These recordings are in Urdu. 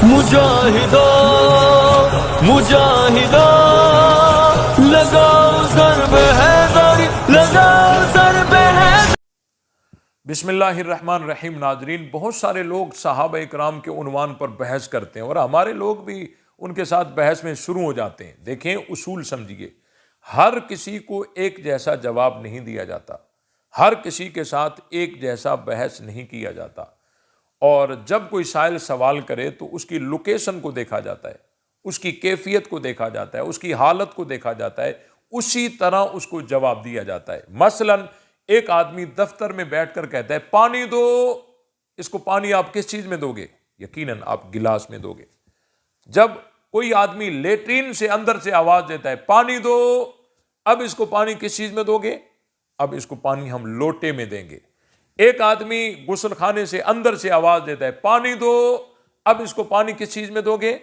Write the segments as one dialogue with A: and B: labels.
A: مجاہدو مجاہدو لگاؤ ضرب حیدری، لگاؤ ضرب حیدری۔
B: بسم اللہ الرحمن الرحیم۔ ناظرین، بہت سارے لوگ صحابہ اکرام کے عنوان پر بحث کرتے ہیں اور ہمارے لوگ بھی ان کے ساتھ بحث میں شروع ہو جاتے ہیں۔ دیکھیں، اصول سمجھیے، ہر کسی کو ایک جیسا جواب نہیں دیا جاتا، ہر کسی کے ساتھ ایک جیسا بحث نہیں کیا جاتا، اور جب کوئی سائل سوال کرے تو اس کی لوکیشن کو دیکھا جاتا ہے، اس کی کیفیت کو دیکھا جاتا ہے، اس کی حالت کو دیکھا جاتا ہے، اسی طرح اس کو جواب دیا جاتا ہے۔ مثلاً ایک آدمی دفتر میں بیٹھ کر کہتا ہے پانی دو، اس کو پانی آپ کس چیز میں دو گے؟ یقیناً آپ گلاس میں دو گے۔ جب کوئی آدمی لیٹرین سے اندر سے آواز دیتا ہے پانی دو، اب اس کو پانی کس چیز میں دو گے؟ اب اس کو پانی ہم لوٹے میں دیں گے۔ ایک آدمی غسل خانے سے اندر سے آواز دیتا ہے پانی دو، اب اس کو پانی کس چیز میں دو گے؟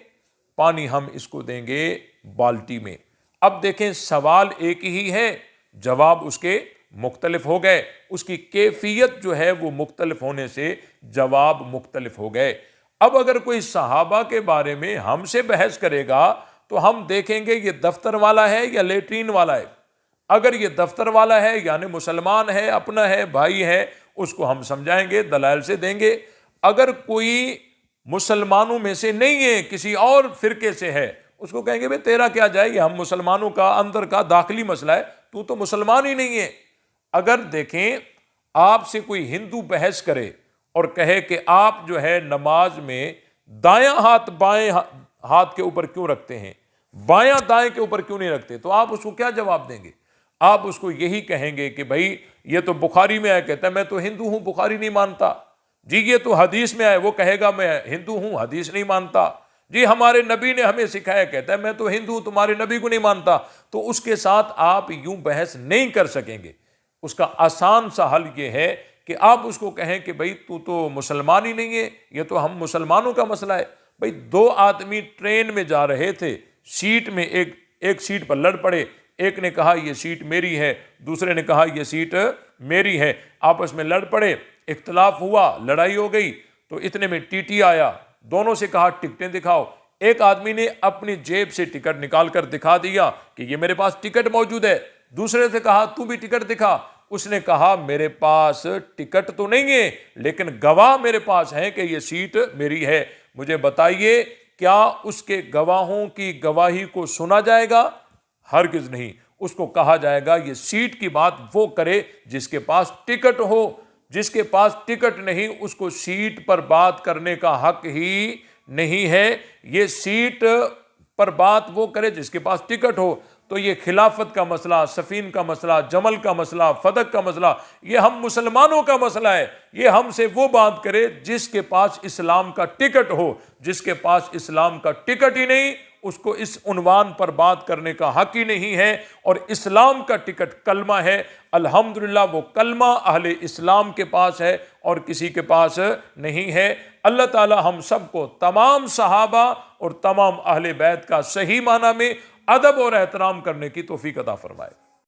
B: پانی ہم اس کو دیں گے بالٹی میں۔ اب دیکھیں، سوال ایک ہی ہے، جواب اس کے مختلف ہو گئے، اس کی کیفیت جو ہے وہ مختلف ہونے سے جواب مختلف ہو گئے۔ اب اگر کوئی صحابہ کے بارے میں ہم سے بحث کرے گا تو ہم دیکھیں گے یہ دفتر والا ہے یا لیٹرین والا ہے۔ اگر یہ دفتر والا ہے یعنی مسلمان ہے، اپنا ہے، بھائی ہے، اس کو ہم سمجھائیں گے، دلائل سے دیں گے۔ اگر کوئی مسلمانوں میں سے نہیں ہے، کسی اور فرقے سے ہے، اس کو کہیں گے بھئی تیرا کیا جائے، یہ ہم مسلمانوں کا اندر کا داخلی مسئلہ ہے، تو مسلمان ہی نہیں ہے۔ اگر دیکھیں، آپ سے کوئی ہندو بحث کرے اور کہے کہ آپ جو ہے نماز میں دایاں ہاتھ بائیں ہاتھ کے اوپر کیوں رکھتے ہیں، بایاں دائیں کے اوپر کیوں نہیں رکھتے، تو آپ اس کو کیا جواب دیں گے؟ آپ اس کو یہی کہیں گے کہ بھائی یہ تو بخاری میں آیا، کہتا ہے میں تو ہندو ہوں، بخاری نہیں مانتا۔ جی یہ تو حدیث میں آئے، وہ کہے گا میں ہندو ہوں، حدیث نہیں مانتا۔ جی ہمارے نبی نے ہمیں سکھایا، کہتا ہے میں تو ہندو ہوں، تمہارے نبی کو نہیں مانتا۔ تو اس کے ساتھ آپ یوں بحث نہیں کر سکیں گے۔ اس کا آسان سا حل یہ ہے کہ آپ اس کو کہیں کہ بھائی تو مسلمان ہی نہیں ہے، یہ تو ہم مسلمانوں کا مسئلہ ہے۔ بھائی دو آدمی ٹرین میں جا رہے تھے، سیٹ میں ایک سیٹ پر لڑ پڑے، ایک نے کہا یہ سیٹ میری ہے، دوسرے نے کہا یہ سیٹ میری ہے، آپس میں لڑ پڑے، اختلاف ہوا، لڑائی ہو گئی، تو اتنے میں ٹی ٹی آیا، دونوں سے کہا ٹکٹیں دکھاؤ۔ ایک آدمی نے اپنی جیب سے ٹکٹ نکال کر دکھا دیا کہ یہ میرے پاس ٹکٹ موجود ہے، دوسرے سے کہا تو بھی ٹکٹ دکھا۔ اس نے کہا میرے پاس ٹکٹ تو نہیں ہے لیکن گواہ میرے پاس ہے کہ یہ سیٹ میری ہے، مجھے بتائیے کیا اس کے گواہوں کی گواہی کو سنا جائے گا؟ ہرگز نہیں۔ اس کو کہا جائے گا یہ سیٹ کی بات وہ کرے جس کے پاس ٹکٹ ہو، جس کے پاس ٹکٹ نہیں اس کو سیٹ پر بات کرنے کا حق ہی نہیں ہے۔ یہ سیٹ پر بات وہ کرے جس کے پاس ٹکٹ ہو۔ تو یہ خلافت کا مسئلہ، سفین کا مسئلہ، جمل کا مسئلہ، فدق کا مسئلہ، یہ ہم مسلمانوں کا مسئلہ ہے۔ یہ ہم سے وہ بات کرے جس کے پاس اسلام کا ٹکٹ ہو، جس کے پاس اسلام کا ٹکٹ ہی نہیں اس کو اس عنوان پر بات کرنے کا حق ہی نہیں ہے۔ اور اسلام کا ٹکٹ کلمہ ہے، الحمدللہ وہ کلمہ اہل اسلام کے پاس ہے اور کسی کے پاس نہیں ہے۔ اللہ تعالی ہم سب کو تمام صحابہ اور تمام اہل بیت کا صحیح معنی میں ادب اور احترام کرنے کی توفیق عطا فرمائے۔